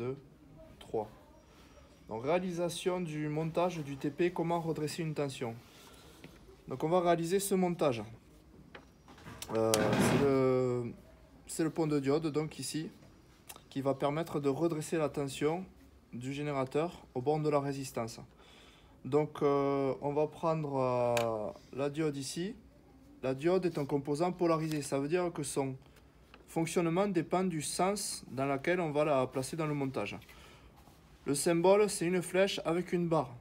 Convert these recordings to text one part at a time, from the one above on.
2, 3. Donc réalisation du montage du TP, comment redresser une tension. Donc on va réaliser ce montage. C'est le pont de diode, donc ici, qui va permettre de redresser la tension du générateur au bord de la résistance. Donc on va prendre la diode ici. La diode est un composant polarisé, ça veut dire que son fonctionnement dépend du sens dans lequel on va la placer dans le montage. Le symbole, c'est une flèche avec une barre.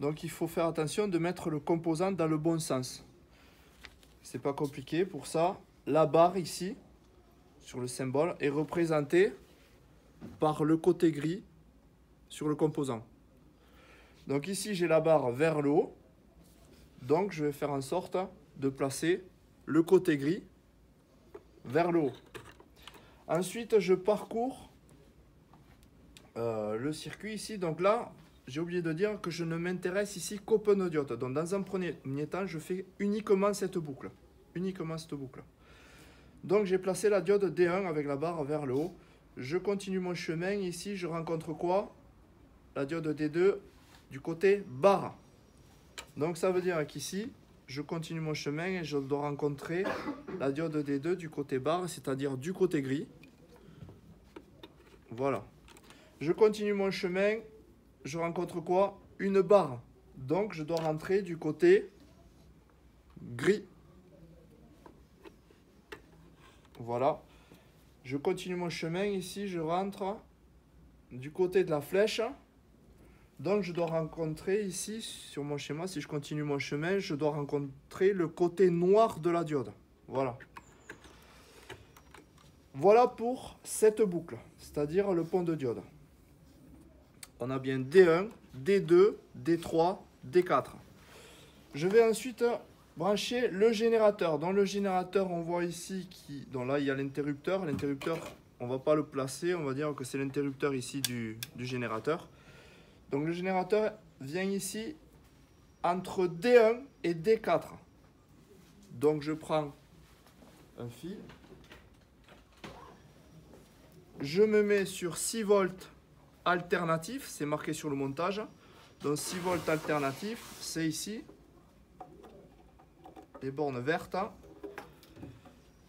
Donc il faut faire attention de mettre le composant dans le bon sens. C'est pas compliqué. Pour ça, la barre ici, sur le symbole, est représentée par le côté gris sur le composant. Donc ici, j'ai la barre vers le haut. Donc je vais faire en sorte de placer le côté gris vers le haut. Ensuite, je parcours le circuit ici. Donc là, j'ai oublié de dire que je ne m'intéresse ici qu'au pneudiote. Donc dans un premier temps, je fais uniquement cette boucle. Donc j'ai placé la diode D1 avec la barre vers le haut. Je continue mon chemin. Ici, je rencontre quoi? La diode D2 du côté barre. Donc ça veut dire qu'ici, je continue mon chemin et je dois rencontrer la diode D2 du côté barre, c'est-à-dire du côté gris. Voilà. Je continue mon chemin, je rencontre quoi? Une barre. Donc je dois rentrer du côté gris. Voilà. Je continue mon chemin, ici je rentre du côté de la flèche. Donc je dois rencontrer ici, sur mon schéma, si je continue mon chemin, je dois rencontrer le côté noir de la diode. Voilà. Voilà pour cette boucle, c'est-à-dire le pont de diode. On a bien D1, D2, D3, D4. Je vais ensuite brancher le générateur. Dans le générateur, on voit ici, donc là il y a l'interrupteur. L'interrupteur, on ne va pas le placer, on va dire que c'est l'interrupteur ici du générateur. Donc le générateur vient ici entre D1 et D4. Donc je prends un fil. Je me mets sur 6 volts alternatif, c'est marqué sur le montage. Donc 6 volts alternatif, c'est ici. Les bornes vertes.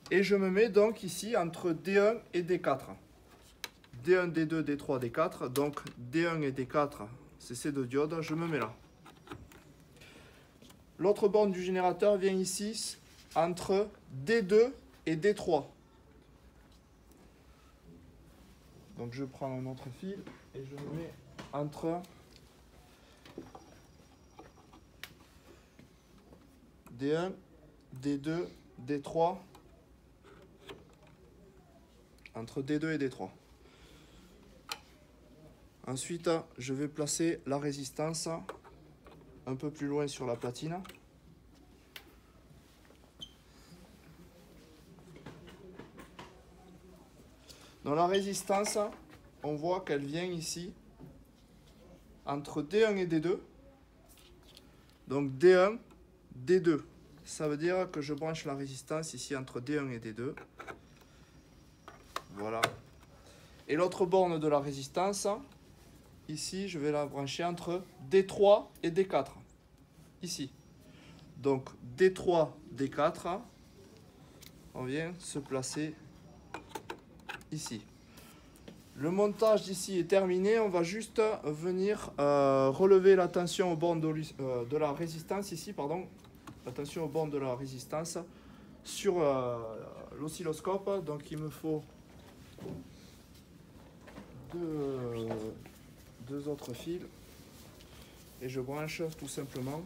Et je me mets donc ici entre D1 et D4. D1, D2, D3, D4. Donc D1 et D4, c'est ces deux diodes. Je me mets là. L'autre borne du générateur vient ici entre D2 et D3. Donc je prends un autre fil et je me mets entre D1, D2, D3. Entre D2 et D3. Ensuite, je vais placer la résistance un peu plus loin sur la platine. Dans la résistance, on voit qu'elle vient ici entre D1 et D2. Donc D1, D2. Ça veut dire que je branche la résistance ici entre D1 et D2. Voilà. Et l'autre borne de la résistance, ici, je vais la brancher entre D3 et D4. Ici. Donc D3, D4, on vient se placer ici. Le montage d'ici est terminé. On va juste venir relever la tension au bord de la résistance ici, pardon. La tension au bord de la résistance sur l'oscilloscope. Donc il me faut deux autres fils et je branche tout simplement.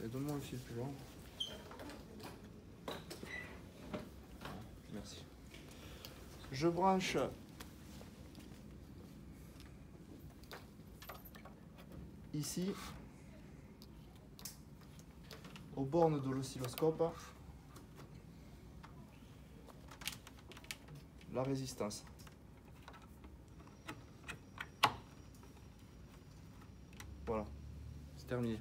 Et donne-moi le fil plus long. Merci. Je branche ici aux bornes de l'oscilloscope la résistance. Voilà, c'est terminé.